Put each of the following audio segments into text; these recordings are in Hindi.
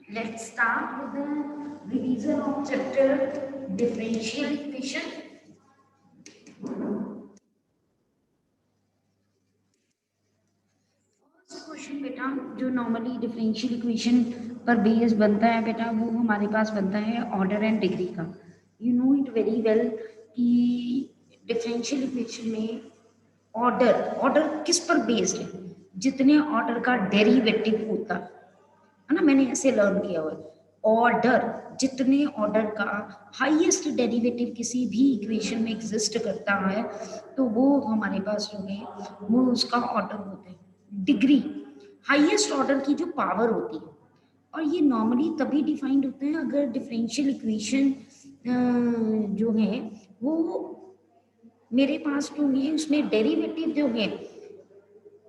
Let's start with the revision of chapter differential equation. First question बेटा जो नॉर्मली डिफरेंशियल इक्वेशन पर बेस बनता है बेटा वो हमारे पास बनता है ऑर्डर एंड डिग्री का. You know it very well कि डिफरेंशियल इक्वेशन में ऑर्डर ऑर्डर किस पर बेस्ड है, जितने ऑर्डर का डेरिवेटिव होता है ना, मैंने ऐसे लर्न किया हुआ है. ऑर्डर जितने ऑर्डर का हाईएस्ट डेरिवेटिव किसी भी इक्वेशन में एग्जिस्ट करता है तो वो हमारे पास जो है वो उसका ऑर्डर होता है. डिग्री हाईएस्ट ऑर्डर की जो पावर होती है, और ये नॉर्मली तभी डिफाइंड होते हैं अगर डिफरेंशियल इक्वेशन जो है वो मेरे पास जो है उसमें डेरिवेटिव जो है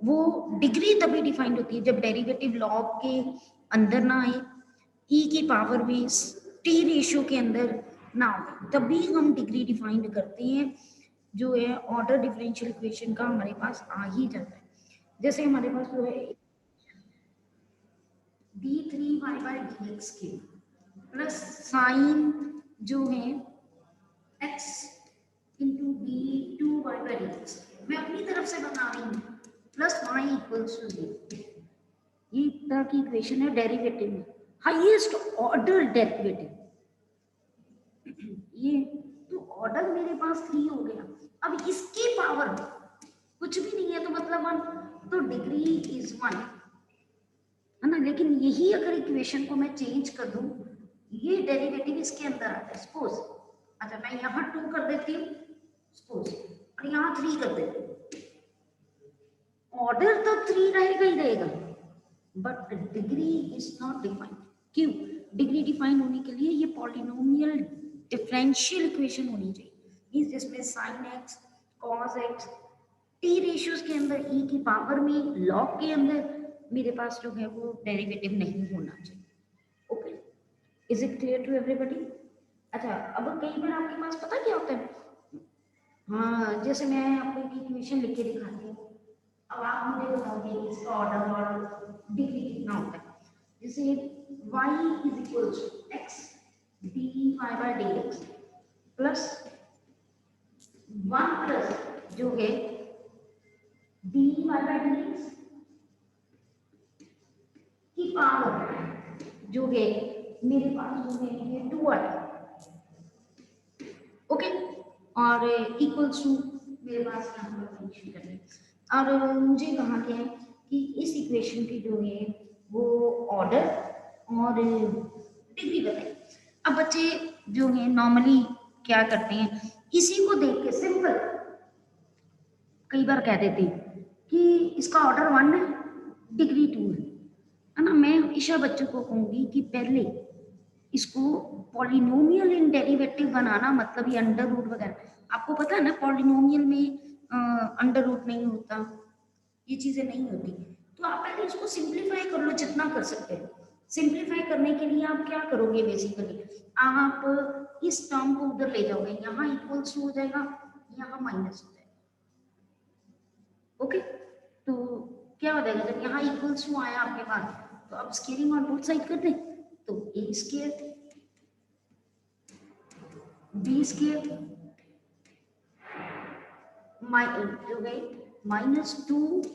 वो डिग्री तभी डिफाइंड होती है जब डेरिवेटिव लॉग के अंदर ना आए, ई की पावर में टी रेशियो के अंदर ना हो, तभी हम डिग्री डिफाइंड करते हैं. जो है ऑर्डर डिफरेंशियल इक्वेशन का हमारे पास आ ही जाता है. जैसे हमारे पास जो है d3y/dx के प्लस साइन जो है x इंटू d2y/dx मैं अपनी तरफ से बना रही हूँ प्लस y इक्वल्स टू 0. ये तरह की इक्वेशन है डेरिवेटिव में हाईएस्ट ऑर्डर डेरिवेटिव. ये तो ऑर्डर मेरे पास 3 हो गया. अब इसकी पावर कुछ भी नहीं है तो मतलब 1, तो डिग्री इज 1 है ना. लेकिन यही अगर इक्वेशन को मैं चेंज कर दूं, ये डेरिवेटिव इसके अंदर आता है सपोज. अच्छा मैं यहाँ 2 कर देती हूँ सपोज और यहाँ 3 कर देती हूँ. ऑर्डर तो 3 रहेगा ही रहेगा but degree is not defined. क्यों? डिग्री डिफाइन होने के लिए ये पॉलिनोमियल डिफरेंशियल इक्वेशन होनी चाहिए जिसमें sine x cos x T ratios के अंदर ई की पावर में लॉग के अंदर मेरे पास जो है वो डेरिवेटिव नहीं होना चाहिए. Okay, is it clear to everybody? अच्छा अब कई बार आपके पास पता क्या होता है, हाँ जैसे मैं आपको एक इक्वेशन लिख के दिखाती हूँ. अब आप मुझे बताओगे इसका ऑर्डर और डिग्री कितना होता है. जैसे y is equal to x dy/dx plus 1 plus जो है dy/dx की पावर जो है मेरे पास जो है ये 2y. ओके, और इक्वल्स टू मेरे पास यहाँ पर मेंशन कर रहे हैं. और मुझे कहा गया है कि इस इक्वेशन की जो है वो ऑर्डर और डिग्री बताइए. अब बच्चे जो है नॉर्मली क्या करते हैं, इसी को देख के सिंपल कई बार कह देते हैं कि इसका ऑर्डर 1 है डिग्री 2 है ना. मैं ईशा बच्चों को कहूंगी कि पहले इसको पॉलिनोमियल इन डेरिवेटिव बनाना, मतलब ये अंडर रूट वगैरह आपको पता है ना, पॉलिनोमियल में अंडर रूट नहीं होता, ये चीजें नहीं होती. तो आप पहले इसको सिंप्लीफाई कर लो जितना कर सकते हो. सिंप्लीफाई करने के लिए आप क्या करोगे, बेसिकली आप इस टर्म को उधर ले जाओगे, यहाँ इक्वल्स हो जाएगा, यहाँ माइनस हो जाएगा. ओके, तो क्या हो जाएगा जब यहाँ इक्वल्स टू आया आपके पास, तो अब स्केलिंग ऑन बोथ साइड कर दें तो ए स्केयर बी स्केयर जो है -2ab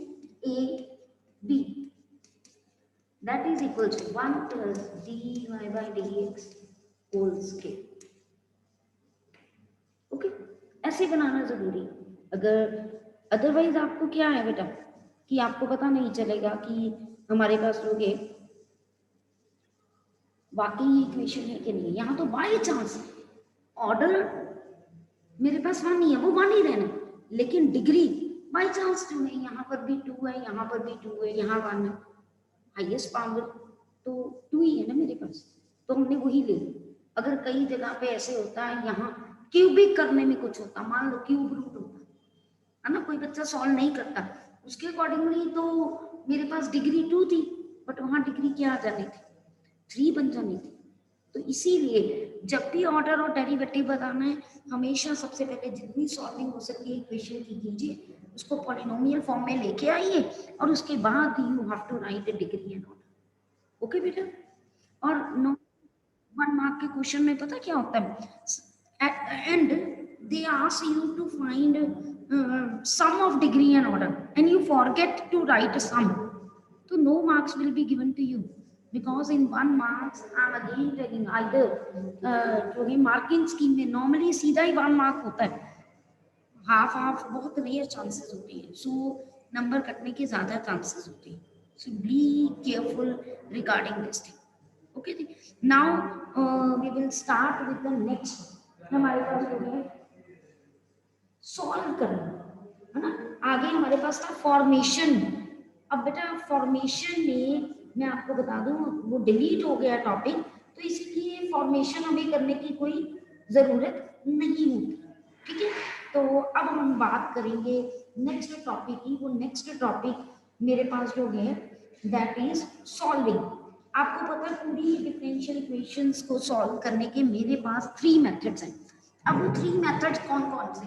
that is equals to 1 plus dy/dx whole square. Okay, ऐसे बनाना जरूरी है. अगर अदरवाइज आपको क्या है बेटा कि आपको पता नहीं चलेगा कि हमारे पास जो है वाकई इक्वेशन है कि नहीं. यहाँ तो बाय चांस ऑर्डर मेरे पास 1 नहीं है, वो 1 ही रहना, लेकिन डिग्री बाय चांस 2 है. यहाँ पर भी 2 है, यहाँ पर भी 2 है, यहाँ 1 है. हाईएस्ट पावर तो 2 ही है ना मेरे पास, तो हमने वही ले ली. अगर कई जगह पे ऐसे होता है, यहाँ क्यूबिक करने में कुछ होता, मान लो क्यूब रूट होता है ना, कोई बच्चा सॉल्व नहीं करता, उसके अकॉर्डिंगली तो मेरे पास डिग्री 2 थी बट वहां डिग्री क्या आ जानी थी, 3 बन जानी थी. तो इसीलिए जब भी ऑर्डर और डेरिवेटिव बताना है, हमेशा सबसे पहले जितनी सॉल्विंग हो सकती है इक्वेशन की कीजिए, उसको पॉलिनोमियल फॉर्म में लेके आइए और उसके बाद you have to write degree and order. Okay बेटा, और नो 1 मार्क के क्वेश्चन में पता क्या होता है, at the end they ask you to find sum of degree and order and you forget to write a sum, so no marks will be given to you because in 1 marks I'm again telling either जो है मार्किंग स्कीम में नॉर्मली सीधा ही 1 मार्क होता है, हाफ हाफ बहुत रेयर चांसेस होते हैं, सो नंबर कटने के ज्यादा चांसेस होते हैं, so be careful regarding this thing. Okay, now we will start with the next, हमारे पास हो गया सॉल्व करना, है ना। आगे हमारे पास था फॉर्मेशन। अब बेटा फॉर्मेशन में मैं आपको बता दूं वो डिलीट हो गया टॉपिक, तो इसलिए फॉर्मेशन हमें करने की कोई जरूरत नहीं होती, ठीक है। तो अब हम बात करेंगे नेक्स्ट टॉपिक की। वो नेक्स्ट टॉपिक मेरे पास जो है दैट इज सॉल्विंग। आपको पता है पूरी डिफरेंशियल इक्वेशंस को सॉल्व करने के मेरे पास 3 मेथड्स हैं। अब वो 3 मेथड्स कौन कौन से,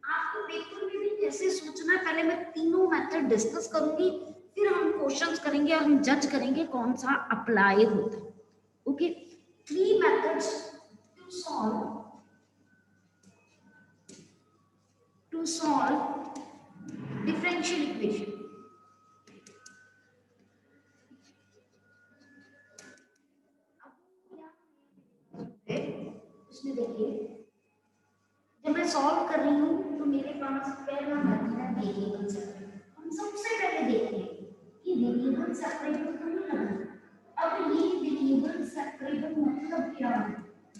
आपको पेपर में भी कैसे सोचना है, पहले मैं तीनों मेथड डिस्कस करूंगी, फिर हम क्वेश्चंस करेंगे और हम जज करेंगे कौन सा अप्लाई होता है। Okay, 3 methods to solve differential equation. इसमें देखिए जब मैं सॉल्व कर रही हूँ तो मेरे पास पहला मेथड है वेरिएबल सेपरेबल। हम सबसे पहले देखते हैं कि वेरिएबल सेपरेबल क्यों लगना। अब ये वेरिएबल सेपरेबल मतलब क्या है,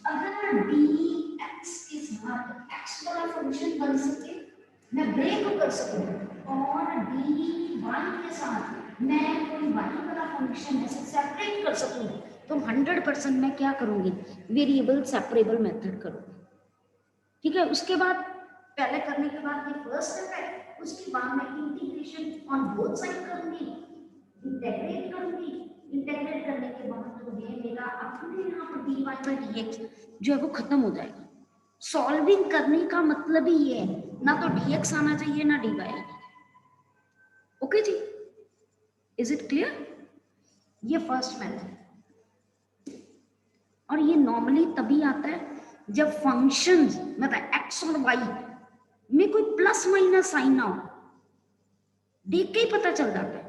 अगर dx के साथ x वाला फंक्शन बन सके, मैं ब्रेक कर सकूं, और dy के साथ मैं कोई y वाला फंक्शन ऐसे सेपरेट कर सकूं, तो 100% मैं क्या करूंगी, वेरिएबल सेपरेबल मेथड करूंगी, ठीक है। उसके बाद पहले करने के बाद ये फर्स्ट स्टेप है, उसके बाद मैं इंटीग्रेशन ऑन बोथ साइड करूंगी, इंटीग्रेट करूंगी। इंटीग्रेट करने के बाद जो है मेरा अपने यहाँ पर dy बाई dx जो है वो खत्म हो जाएगा। सॉल्विंग करने का मतलब ही ये है, ना तो dx आना चाहिए ना dy आना। ओके जी, इज इट क्लियर? ये फर्स्ट मेथड, और ये नॉर्मली तभी आता है जब फंक्शंस मतलब x और y में कोई प्लस माइनस साइन ना हो, देख के ही पता चल जाता है,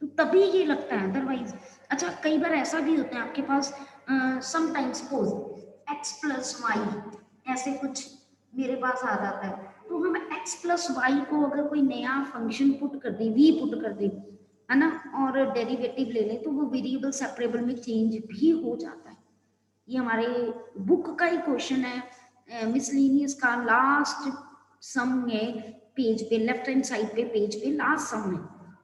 तो तभी ये लगता है, अदरवाइज। अच्छा, कई बार ऐसा भी होता है आपके पास sometimes suppose x plus Y ऐसे कुछ मेरे पास आ जाता है, तो हम x प्लस वाई को अगर कोई नया फंक्शन पुट कर दे, v पुट कर दे, है ना, और डेरिवेटिव ले ले, तो वो वेरिएबल सेपरेबल में चेंज भी हो जाता है। ये हमारे बुक का ही क्वेश्चन है, मिसलेनियस का लास्ट सम है पेज पे, लेफ्ट हैंड साइड पे पेज पे लास्ट सम है,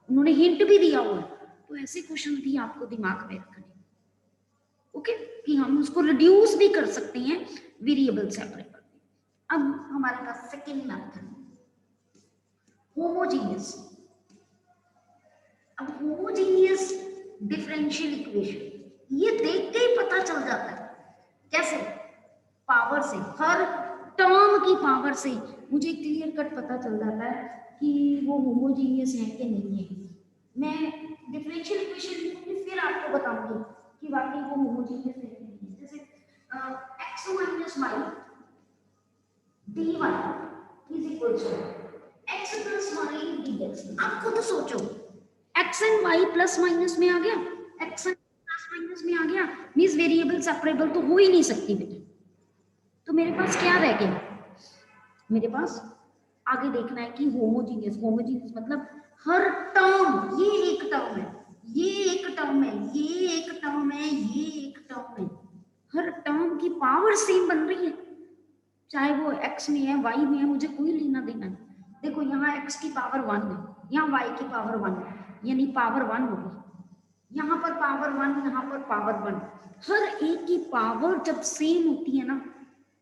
उन्होंने हिंट भी दिया हुआ है, तो ऐसे क्वेश्चन भी आपको दिमाग में रखने, ओके, कि हम उसको रिड्यूस भी कर सकते हैं वेरिएबल सेपरेबल। अब हमारे पास सेकेंड मेथड होमोजीनियस। अब होमोजीनियस डिफरेंशियल इक्वेशन ये देख के ही पता चल जाता है, कैसे, पावर से, हर टर्म की पावर से मुझे क्लियर कट पता चल जाता है कि वो होमोजीनियस है कि नहीं है। मैं डिफरेंशियल इक्वेशन लिखूंगी फिर आपको बताऊंगी कि वाकई वो होमोजीनियस है कि नहीं। जैसे x minus y dy is equal to x plus y dx। आप खुद सोचो, x and y plus minus में आ गया, x प्लस माइनस में आ गया, मींस वेरिएबल सेपरेबल तो हो ही नहीं सकती बेटा। तो मेरे पास क्या रह गया, मेरे पास आगे देखना है कि होमोजीनियस, होमोजीनियस मतलब हर टर्म, ये एक टर्म है, ये एक टर्म है, ये एक टर्म है, ये एक टर्म है, हर टर्म की पावर सेम बन रही है, चाहे वो x में है y में है, मुझे कोई लेना देना है। देखो यहाँ x की पावर 1 है, यहाँ y की पावर 1 है, यानी पावर 1 होगी, यहाँ पर पावर 1, यहाँ पर पावर 1, हर एक की पावर जब सेम होती है ना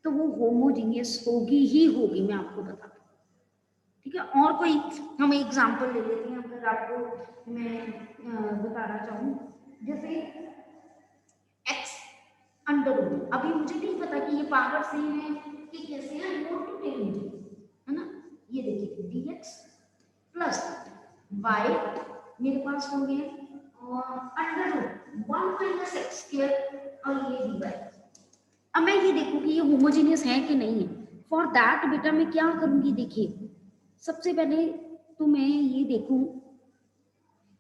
तो वो होमोजीनियस होगी ही होगी, मैं आपको बता दूं, ठीक है। और कोई हम एग्जांपल ले लेते हैं, अगर आपको मैं बताना चाहूँ, जैसे x अंडर रूट, अभी मुझे नहीं पता कि ये पावर सेम है कि कैसे है, नोट टू टेल मी, है ना। ये देखिए dx प्लस y मेरे पास हो गया और under root 1 minus x square और ये dy। अब मैं ये देखूं कि ये होमोजीनियस है कि नहीं है। फॉर दैट बेटा मैं क्या करूंगी, देखिए सबसे पहले तो मैं ये देखूं,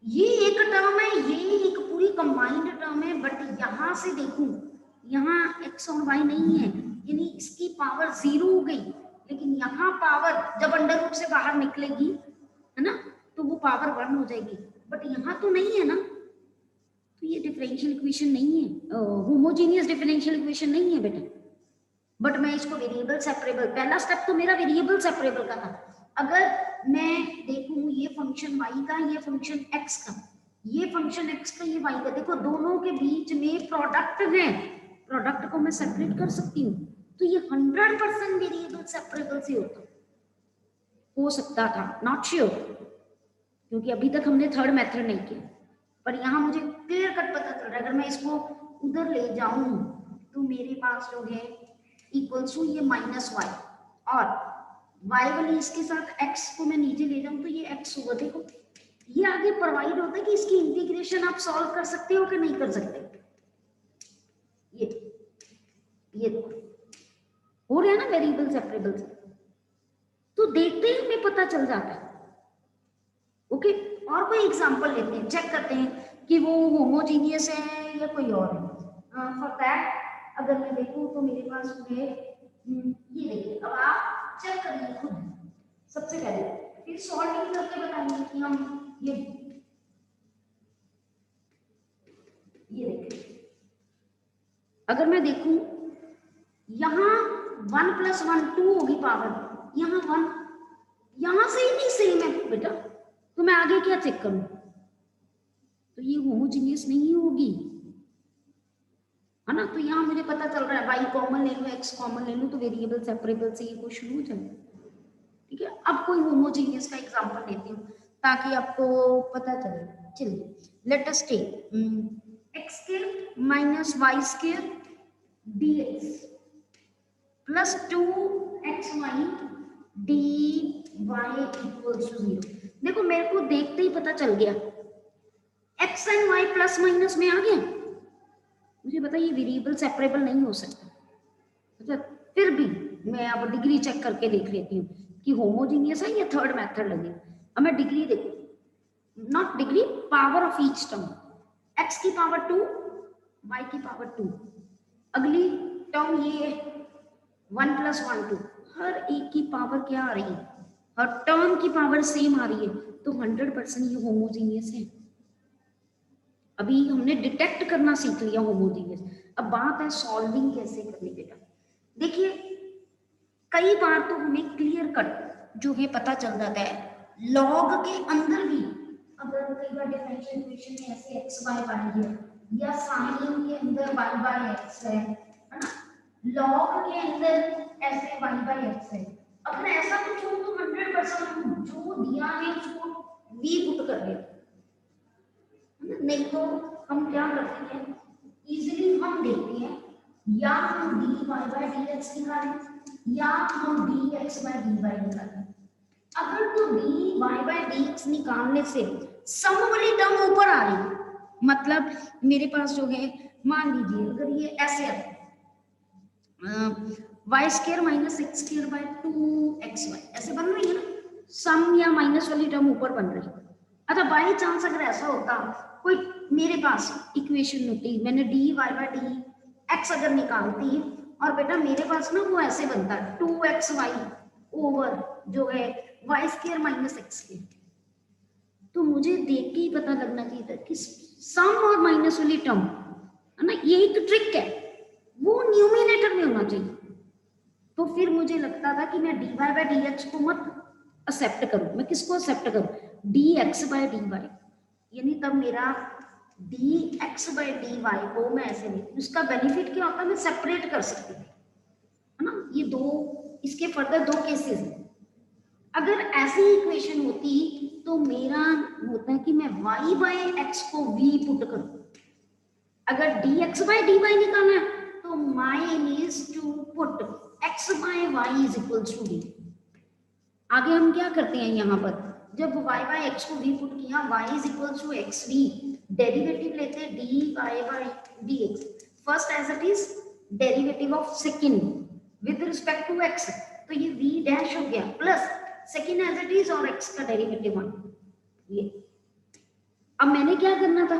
ये एक टर्म है, ये एक पूरी कंबाइंड टर्म है, बट यहां से देखूं यहाँ x और y नहीं है, यानी इसकी पावर 0 हो गई, लेकिन यहाँ पावर जब अंडर रूट से बाहर निकलेगी है ना, तो वो पावर 1 हो जाएगी, बट यहाँ तो नहीं है ना, तो ये डिफरेंशियल इक्वेशन नहीं है, होमोजीनियस डिफरेंशियल इक्वेशन नहीं है बेटा। बट मैं इसको वेरिएबल सेपरेबल, पहला स्टेप तो मेरा वेरिएबल सेपरेबल का था। अगर मैं देखूं ये फंक्शन y का, ये फंक्शन x का, ये फंक्शन x का, ये y का, देखो दोनों के बीच में प्रोडक्ट है, प्रोडक्ट को मैं सेपरेट कर सकती हूँ, तो ये 100% वेरिएबल सेपरेबल से होता हो सकता था, नॉट श्योर, क्योंकि अभी तक हमने थर्ड मेथड नहीं किया, पर यहाँ मुझे क्लियर कट पता चल रहा है। अगर मैं इसको उधर ले जाऊं तो मेरे पास जो है इक्वल्स टू ये माइनस वाई, और वाई वाली इसके साथ एक्स को मैं नीचे ले जाऊं तो ये एक्स होगा। देखो ये आगे प्रोवाइड होता है कि इसकी इंटीग्रेशन आप सॉल्व कर सकते हो कि नहीं कर सकते, ये हो रहा है ना वेरिएबल सेपरेबल से, तो देखते ही हमें पता चल जाता है। ओके, और कोई एग्जांपल लेते हैं, चेक करते हैं कि वो होमोजीनियस है या कोई और है। फॉर दैट अगर मैं देखूं तो मेरे पास है ये देखिए, अब आप चेक करिए खुद सबसे पहले, फिर सॉल्विंग करके बताएंगे कि हम ये देखिए, अगर मैं देखूं यहाँ 1 + 1 2 होगी पावर, यहाँ 1, यहाँ से ही नहीं सेम है बेटा, तो मैं आगे क्या चेक करूं, तो ये होमोजीनियस नहीं होगी, है ना। तो यहाँ मुझे पता चल रहा है y कॉमन ले लूं, x कॉमन ले लूं, तो वेरिएबल सेपरेबल से ये क्वेश्चन हो जाएगा। ठीक है, अब कोई होमोजीनियस का एग्जांपल लेती हूँ ताकि आपको पता चले। चलिए लेट अस टेक x स्क्वायर माइनस y स्क्वायर dx plus 2xy dy equals to 0। देखो मेरे को देखते ही पता चल गया x and y plus minus में आ गया, मुझे पता ये वेरिएबल सेपरेबल नहीं हो सकता। अच्छा, फिर भी मैं अब डिग्री चेक करके देख लेती हूँ कि होमोजीनियस है या थर्ड मेथड लगे। अब मैं डिग्री देखू, not degree, power of each term, x की पावर 2 y की पावर 2, अगली टर्म ये 1 + 1 2, हर एक की पावर क्या आ रही है, हर टर्म की पावर सेम आ रही है, तो 100% ये होमोजीनियस है। अभी हमने डिटेक्ट करना सीख लिया होमोजीनियस, अब बात है सॉल्विंग कैसे करनी बेटा। देखिए कई बार तो हमें क्लियर कट जो है पता चल जाता है, लॉग के अंदर भी अगर कई बार डिफरेंशियल इक्वेशन में ऐसे x y y है, या साइन के अंदर y x है ना, लॉग के अंदर ऐसे y x है, अगर ऐसा कुछ हो तो 100% जो दिया है उसको v पुट कर देते, नहीं तो हम क्या करते हैं, इजीली हम देखते हैं या हम dy/dx निकालें या हम dx/dy निकालें। अगर तो dy/dx निकालने से सम वाली टर्म ऊपर आ रही है, मतलब मेरे पास जो है मान लीजिए अगर ये ऐसे है y square minus x square by 2xy ऐसे बन रही है ना, सम या माइनस वाली टर्म ऊपर बन रही है। अच्छा बाई चांस अगर ऐसा होता, कोई मेरे पास इक्वेशन होती, मैंने dy/dx अगर निकालती और बेटा मेरे पास ना वो ऐसे बनता 2xy ओवर जो है y square minus x square, तो मुझे देख के ही पता लगना चाहिए था कि सम और माइनस वाली टर्म है ना, ये एक ट्रिक है, वो न्यूमिनेटर में होना चाहिए। तो फिर मुझे लगता था कि मैं dy/dx को मत एक्सेप्ट करूं, मैं किसको एक्सेप्ट करूं, dx/dy, यानी तब मेरा dx/dy को मैं ऐसे नहीं, उसका बेनिफिट क्या होता है, मैं सेपरेट कर सकती हूँ, है ना। ये दो, इसके फर्दर दो केसेस हैं। अगर ऐसी इक्वेशन होती तो मेरा होता है कि मैं y/x को v पुट करूं, अगर dx/dy निकालना है तो my aim is to put x/y is equals to v। आगे हम क्या करते हैं, यहाँ पर जब y/x को v पुट किया, y is equals to xv, derivative लेते हैं y by D x. First as it is derivative of second with respect to x, तो ये वी डैश हो गया plus second as it is और एक्स का डेरिवेटिव 1। ये अब मैंने क्या करना था,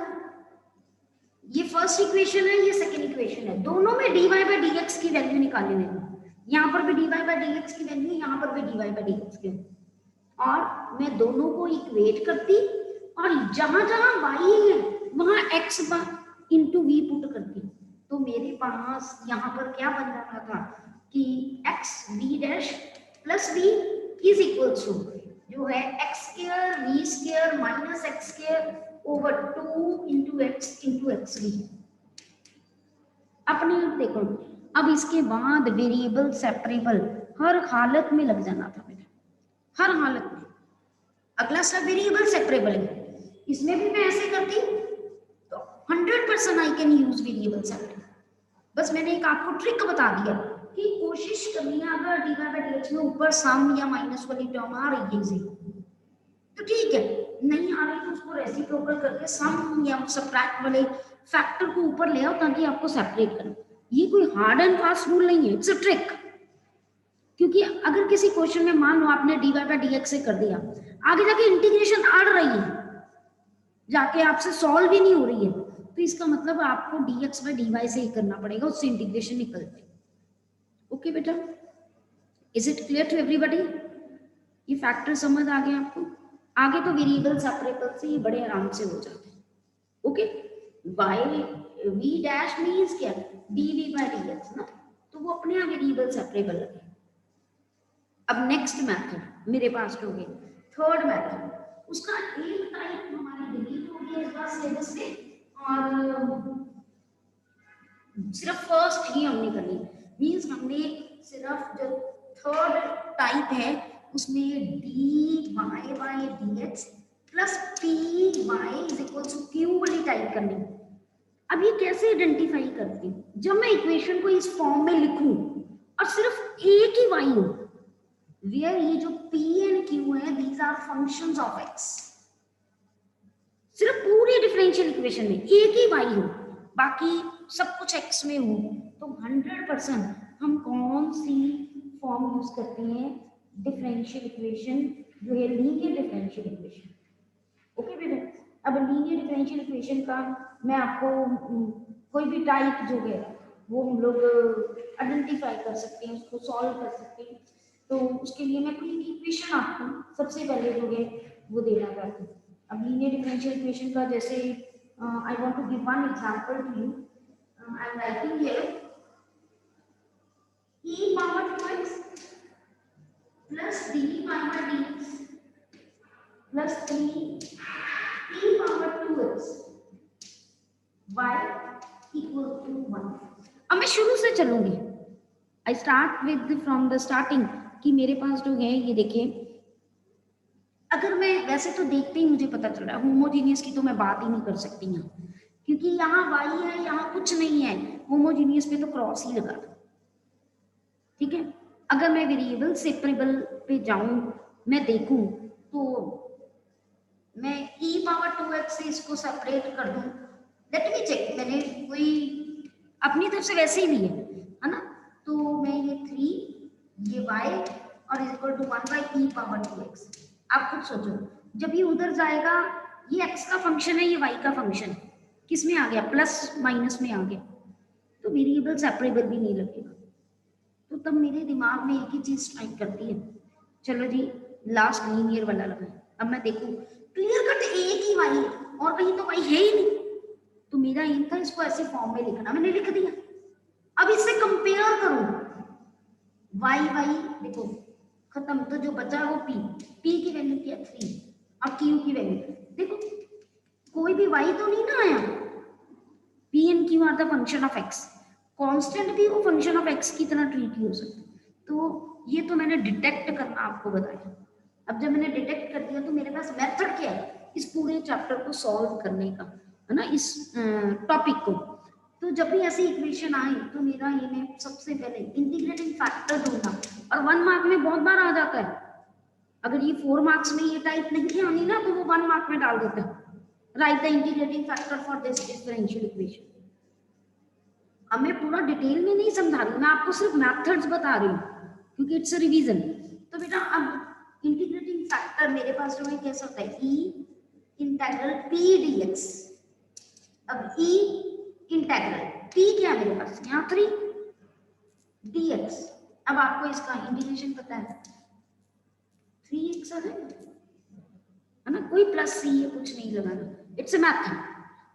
ये फर्स्ट इक्वेशन है, ये सेकेंड इक्वेशन है, दोनों में dy बाई डी एक्स की वैल्यू निकालनी है। यहाँ पर भी dy बाई डी एक्स की वैल्यू, यहाँ पर भी dy बाई डी एक्स की, और मैं दोनों को इक्वेट करती और जहां जहां y है वहां x इंटू वी पुट करती, तो मेरे पास यहाँ पर क्या बन जाता था कि x v dash plus v is equal to जो है x स्क्वायर v स्क्वायर माइनस x स्क्वायर ओवर 2 इंटू एक्स वी। अपने आप देखो, अब इसके बाद वेरिएबल सेपरेबल हर हालत में लग जाना था मेरा, हर हालत में। अगला स्टेप वेरिएबल सेपरेबल है, इसमें भी मैं ऐसे करती तो 100% I can use variable separable. बस मैंने एक आपको ट्रिक बता दिया कि कोशिश करनी है, अगर d y by D x में ऊपर सम या माइनस वाली टर्म आ रही है तो ठीक है, नहीं आ रही तो उसको रेसिप्रोकल करके सम या सब्ट्रैक्ट वाले फैक्टर को ऊपर ले आओ ताकि आपको सेपरेट करना। ये कोई हार्ड एंड फास्ट रूल नहीं है, इट्स अ ट्रिक। क्योंकि अगर किसी क्वेश्चन में मान लो आपने d y by D x से कर दिया, आगे जाके इंटीग्रेशन अड़ रही है, जाके आपसे सॉल्व भी नहीं हो रही है, तो इसका मतलब आपको d x by d y से ही करना पड़ेगा, उससे इंटीग्रेशन निकल जाएगी। ओके बेटा, is it clear to everybody? ये फैक्टर समझ आ गया आपको? आगे तो वेरिएबल सेपरेबल से ये बड़े आराम से हो जाते हैं। Okay, Y V dash means क्या, D V by D X ना, तो वो अपने आप वेरिएबल सेपरेबल लगे। अब नेक्स्ट मेथड मेरे पास हो गया थर्ड मेथड, उसका एक टाइप हमारी डिलीट हो गया इस बार सिलेबस से, और सिर्फ फर्स्ट ही हमने करनी, मींस हमने सिर्फ जो थर्ड टाइप है उसमें d y by D x plus p y is equal to q वाली टाइप करनी। अब ये कैसे आइडेंटिफाई करती हूँ, जब मैं इक्वेशन को इस फॉर्म में लिखूं और सिर्फ एक ही वाई हो, वेयर ये जो p एंड q है these are functions of x, सिर्फ पूरी डिफरेंशियल इक्वेशन में एक ही y हो, बाकी सब कुछ x में हो, तो 100% हम कौन सी फॉर्म यूज करते हैं, डिफरेंशियल इक्वेशन जो है लीनियर डिफरेंशियल इक्वेशन। ओके बेटा, अब लीनियर डिफरेंशियल इक्वेशन का मैं आपको कोई भी टाइप जो है वो हम लोग आइडेंटिफाई कर सकते हैं, उसको सॉल्व कर सकते हैं। तो उसके लिए मैं कोई इक्वेशन आपको सबसे पहले जो है वो देना चाहती हूँ। अब लीनियर डिफरेंशियल इक्वेशन का जैसे I want to give one example to you, I am writing here e power 2x plus d power dx plus 3 e power 2x y equal to 1। अब मैं शुरू से चलूंगी, I start with from the starting कि मेरे पास जो है ये देखिए, अगर मैं वैसे तो देखते ही मुझे पता चल रहा है होमोजीनियस की तो मैं बात ही नहीं कर सकती यहाँ, क्योंकि यहाँ y है, यहाँ कुछ नहीं है, होमोजीनियस पे तो क्रॉस ही लगा दो। ठीक है, अगर मैं वेरिएबल सेपरेबल पे जाऊं, मैं देखूं तो मैं e पावर 2x से इसको सेपरेट कर दूं, लेट मी चेक, मैंने कोई अपनी तरफ से वैसे ही लिया है ना, तो मैं ये 3 ये y और is equal to 1 by e power 2x। आप खुद सोचो, जब ये उधर जाएगा, ये x का फंक्शन है, ये y का फंक्शन है, किस में आ गया, प्लस माइनस में आ गया, तो वेरिएबल सेपरेबल भी नहीं लगेगा। तो तब मेरे दिमाग में एक ही चीज स्ट्राइक करती है, चलो जी लास्ट लीनियर वाला लगा। अब मैं देखूं क्लियर कट एक ही y है और कहीं तो y है ही नहीं, तो मेरा एम था इसको ऐसे फॉर्म में लिखना, मैंने लिख दिया। अब इससे कंपेयर करूं, y देखो खत्म, तो जो बचा वो p की वैल्यू क्या 3 और q की वैल्यू देखो, कोई भी y तो नहीं ना आया, p and q are the function of x, constant भी वो फंक्शन ऑफ x की तरह ट्रीट हो सकता है। तो ये तो मैंने डिटेक्ट करना आपको बताया। अब जब मैंने डिटेक्ट कर दिया तो मेरे पास मेथड क्या है इस पूरे चैप्टर को सॉल्व करने का, है ना, इस टॉपिक को। तो जब भी ऐसी इक्वेशन आए तो मेरा ये मैं सबसे पहले इंटीग्रेटिंग फैक्टर ढूंढना, और 1 मार्क में बहुत बार आ जाता है। अगर ये 4 मार्क्स में ये टाइप नहीं आनी ना तो वो 1 मार्क में डाल देता है, right the integrating factor for this differential equation. अब मैं पूरा डिटेल में नहीं समझा रही, मैं आपको सिर्फ मेथड्स बता रही हूँ क्योंकि इट्स रिवीजन। तो बेटा अब इंटीग्रेटिंग फैक्टर मेरे पास जो है कैसा होता है, ई इंटेग्रल पी डीएक्स। अब ई इंटेग्रल पी क्या है मेरे पास यहाँ 3 dx। अब आपको इसका इंटीग्रेशन पता है 3x है ना, कोई प्लस सी है कुछ नहीं लगाना, इट्स अ मैथड।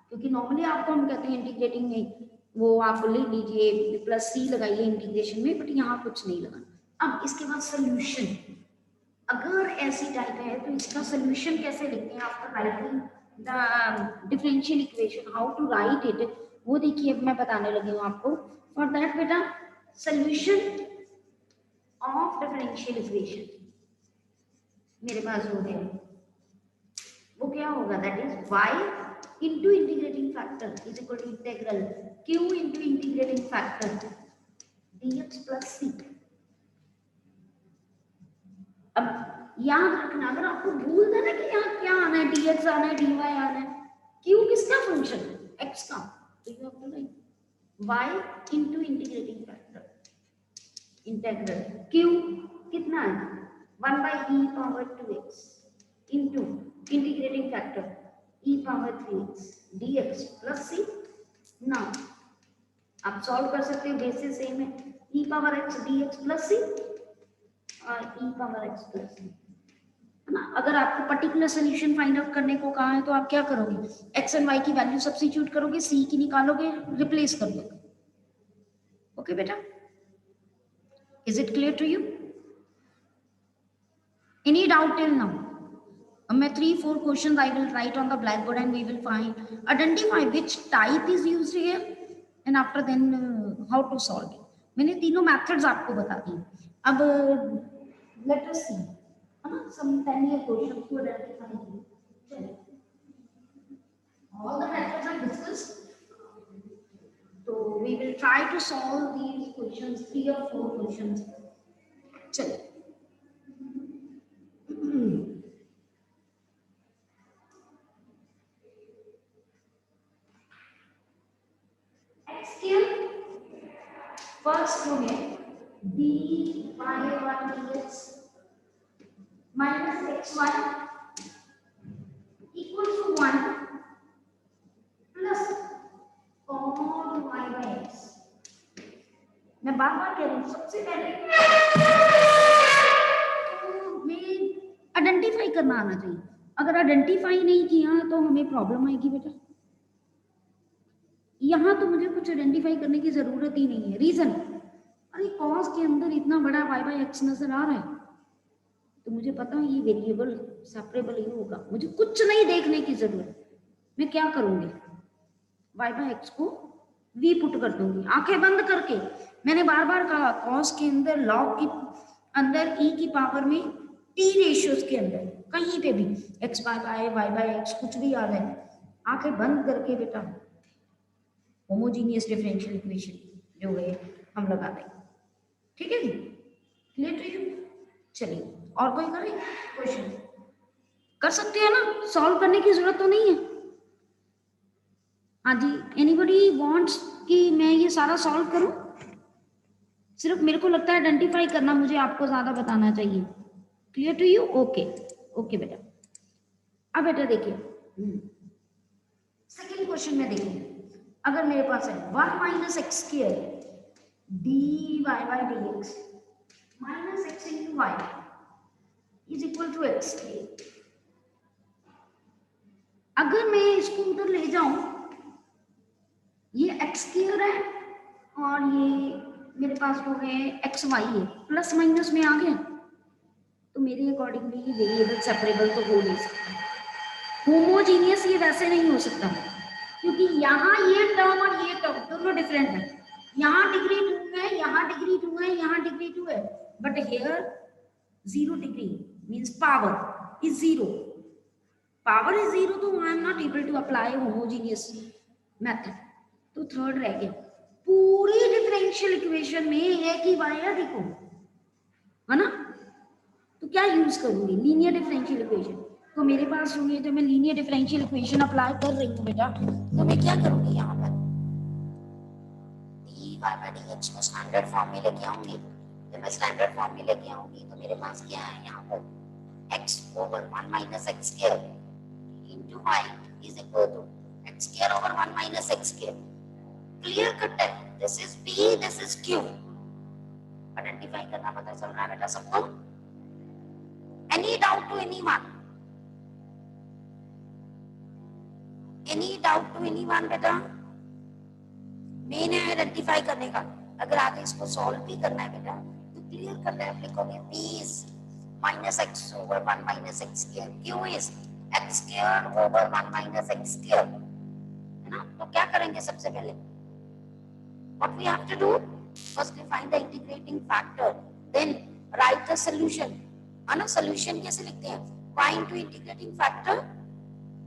क्योंकि नॉर्मली आपको हम कहते हैं इंटीग्रेटिंग में वो आप ले लीजिए प्लस सी लगाइए इंटीग्रेशन में, बट यहाँ कुछ नहीं लगाना। अब इसके बाद सोल्यूशन, अगर ऐसी टाइप है तो इसका सोल्यूशन कैसे लिखते हैं after writing the differential equation, how to write it, वो देखिए अब मैं बताने लगी हूँ आपको। फॉर दैट बेटा सोल्यूशन ऑफ डिफरेंशियल इक्वेशन मेरे पास हो गया, वो क्या होगा, that is y into integrating factor is equal to integral q into integrating factor dx plus C. अब याद रखना, अगर आपको भूल देना कि यहाँ क्या आना है, dx आना है, dy आना है, q किसका फंक्शन है, x का, तो you have to write y into integrating factor integral q कितना है 1 by e power 2x into integrating factor e power 3x dx plus c। ना आप सॉल्व कर सकते हो, बेसिस सेम है, e power x dx plus c और e power x plus c, है ना। अगर आपको पर्टिकुलर सोल्यूशन फाइंड आउट करने को कहा है तो आप क्या करोगे, x एंड y की वैल्यू सब्स्टिट्यूट करोगे, c की निकालोगे, रिप्लेस कर दोगे। ओके बेटा, is it clear to you? Any doubt till now? मैं 3-4 questions I will write on the blackboard and we will find, identify which type is used here and after then how to solve it. मैंने तीनों methods आपको बता दी। अब let us see, है ना, some 10-year questions to identify here. चलिए, all the methods are discussed, so we will try to solve these questions, 3 or 4 questions. चलिए, फर्स्ट जो है dy1 dx minus xy equals to 1 plus cos y by x। मैं बार बार कह रही हूँ, सबसे पहले मैं आइडेंटिफाई करना आना चाहिए। अगर आइडेंटिफाई नहीं किया तो हमें प्रॉब्लम आएगी बेटा। यहाँ तो मुझे कुछ आइडेंटिफाई करने की जरूरत ही नहीं है। रीजन, अरे कॉस के अंदर इतना बड़ा y by x नजर आ रहा है तो मुझे पता है ये वेरिएबल सेपरेबल ही होगा, मुझे कुछ नहीं देखने की जरूरत। मैं क्या करूंगी, y by x को v पुट कर दूंगी आंखें बंद करके। मैंने बार बार कहा कॉस के अंदर लॉग के अंदर e की पावर में t रेशियोज के अंदर कहीं पे भी x by y by x कुछ भी आ रहा है, आंखें बंद करके बेटा होमोजीनियस डिफरेंशियल इक्वेशन जो है हम लगा देंगे। ठीक है जी, क्लियर टू यू? चलिए, और कोई करे क्वेश्चन? कर सकते हैं ना, सॉल्व करने की जरूरत तो नहीं है। हाँ जी, एनीबॉडी वांट्स कि मैं ये सारा सॉल्व करूं? सिर्फ मेरे को लगता है आइडेंटिफाई करना मुझे आपको ज्यादा बताना चाहिए। Clear to you? Okay okay बेटा। अब बेटा देखिए सेकेंड क्वेश्चन में देखिए, अगर मेरे पास है 1 minus x square dy by dx minus x into y is equal to x square. अगर मैं इसको उधर ले जाऊं, ये x स्क्वायर है और ये मेरे पास हो गए एक्स वाई है, प्लस माइनस में आ गया, तो मेरे अकॉर्डिंगली ये वेरिएबल सेपरेबल तो हो नहीं सकता। होमोजीनियस ये वैसे नहीं हो सकता क्योंकि यहाँ ये टर्म और ये टर्म दोनों डिफरेंट है। यहाँ डिग्री 2 है, यहाँ डिग्री 2 है, यहाँ डिग्री 2 है, but here 0 degree means power is 0। Power is 0 तो I am not able to apply homogeneous method. तो थर्ड रह गया, पूरी डिफरेंशियल इक्वेशन में एक ही y है देखो, है ना, तो क्या यूज करूंगी, लीनियर डिफरेंशियल इक्वेशन। तो मेरे पास होंगे, तो मैं लीनियर डिफरेंशियल इक्वेशन अप्लाई कर रही हूँ बेटा, तो मैं क्या करूंगी यहाँ पर dy by dx को स्टैंडर्ड फॉर्म में लेके आऊंगी। जब मैं स्टैंडर्ड फॉर्म में लेके आऊंगी तो मेरे पास क्या है यहाँ पर x over 1 minus x square into y is equal to x square over 1 minus x square. Clear cut है, this is p, this is q. Identify करना पता चल रहा है बेटा सबको? Any doubt to anyone? Any doubt to anyone बेटा? मेन है आइडेंटिफाई करने का। अगर आगे इसको सॉल्व भी करना है बेटा तो क्लियर करना है, लिखोगे p is minus x over 1 minus x square, q is x square over 1 minus x square, है ना? तो क्या करेंगे सबसे पहले? What we have to do? First we find the integrating factor, then write the solution. है ना? solution कैसे लिखते हैं? y into integrating factor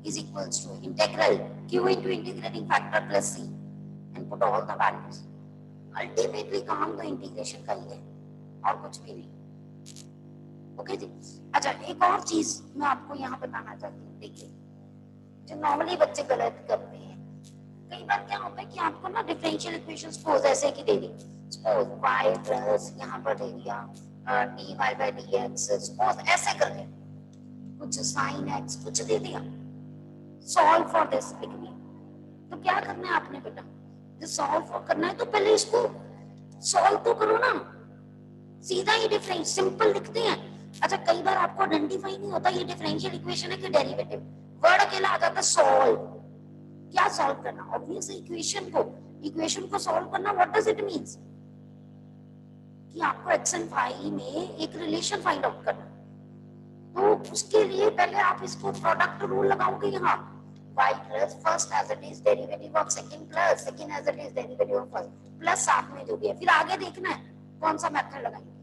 is equals to integral q into integrating factor plus c and put all the values. Ultimately काम तो इंटीग्रेशन का ही है और कुछ भी नहीं। ओके जी। अच्छा, एक और चीज मैं आपको यहाँ बताना चाहती हूँ। देखिए, जो नॉर्मली बच्चे गलत करते हैं, कई बार क्या होता है कि आपको ना डिफरेंशियल इक्वेशन सपोज ऐसे की दे दी, सपोज y प्लस यहाँ पर दे दिया dy by dx, सपोज ऐसे कर दे, कुछ sin x कुछ दे दिया, सॉल्व फॉर दिस लिख दिया। तो क्या करना है आपने बेटा? जो सॉल्व करना है तो पहले इसको सॉल्व तो करो ना, सीधा ही डिफरेंस सिंपल लिखते हैं। अच्छा, कई बार आपको आइडेंटिफाई नहीं होता ये डिफरेंशियल इक्वेशन है कि डेरिवेटिव, वर्ड अकेला आ जाता है सॉल्व। क्या सॉल्व करना? ऑब्वियस इक्वेशन को सॉल्व करना। What does it means? कि आपको एक्स एंड वाई में एक रिलेशन फाइंड आउट करना, तो उसके लिए पहले आप इसको प्रोडक्ट रूल लगाओगे यहाँ, y plus first as it is derivative of second plus second as it is derivative of first plus साथ में जो भी है। फिर आगे देखना है कौन सा मेथड लगाएंगे,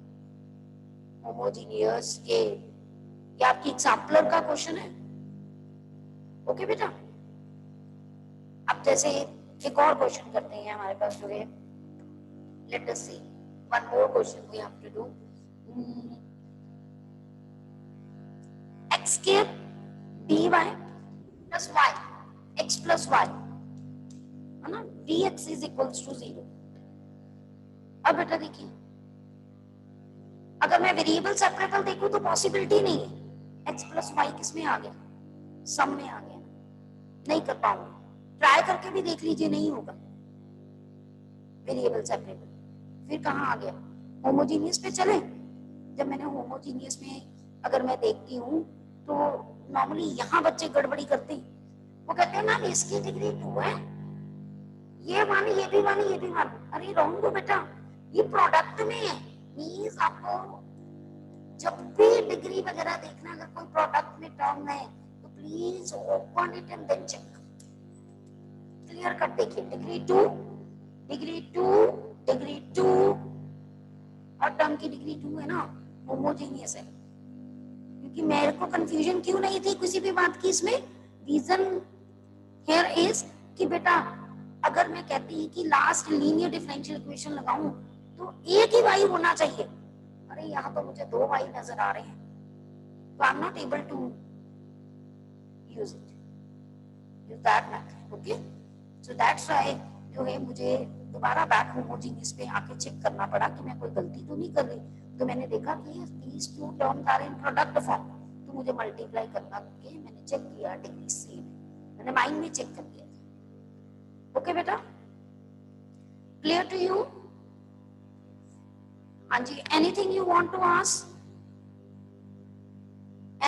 होमोजीनियस के, ये आपकी एग्जाम्पलर का क्वेश्चन है। ओके बेटा, अब जैसे एक और क्वेश्चन करते हैं हमारे पास जो है, let us see one more question we have to do. x square dy plus y, x plus y, है ना? dx is equals to 0। अब बेटा देखिए, अगर मैं वेरिएबल सेपरेबल देखूं तो पॉसिबिलिटी नहीं है। x plus y किस में आ गया? सम में आ गया, नहीं कर पाऊंगा। ट्राई करके भी देख लीजिए, नहीं होगा वेरिएबल सेपरेबल। फिर कहाँ आ गया? होमोजीनियस पे चले। जब मैंने होमोजीनियस में अगर मैं देखती हूँ तो नॉर्मली यहाँ बच्चे गड़बड़ी करते हैं, वो कहते हैं मैम इसकी डिग्री 2 है, ये मानी ये भी मानी ये भी मानी। अरे रॉन्ग हो बेटा, ये प्रोडक्ट में है। मींस आपको जब भी डिग्री वगैरह देखना, अगर कोई प्रोडक्ट में टर्म है तो please open it and then check, clear cut देखिए। डिग्री 2 डिग्री 2 डिग्री 2 और टर्म की डिग्री 2 है ना, होमोजेनियस है। क्योंकि मेरे को कंफ्यूजन क्यों नहीं थी किसी भी बात की इसमें, रीजन हियर इज कि बेटा अगर मैं कहती कि लास्ट लीनियर डिफरेंशियल इक्वेशन लगाऊं तो एक ही y होना चाहिए। अरे यहाँ तो मुझे 2 y नजर आ रहे हैं, तो I am not able to use that method. Okay, so that's why जो है मुझे दोबारा बैक होमोजीनियस पे आके चेक करना पड़ा कि मैं कोई गलती तो नहीं कर रही। तो मैंने देखा कि these two terms are in product form, तो मुझे मल्टीप्लाई करना के मैंने चेक किया, डिग्री सेम, मैंने माइंड में चेक कर लिया था। ओके बेटा, क्लियर टू यू? हाँ जी, anything you want to ask?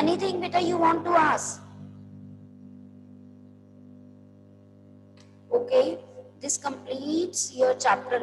Anything बेटा you want to ask? Okay, this completes your chapter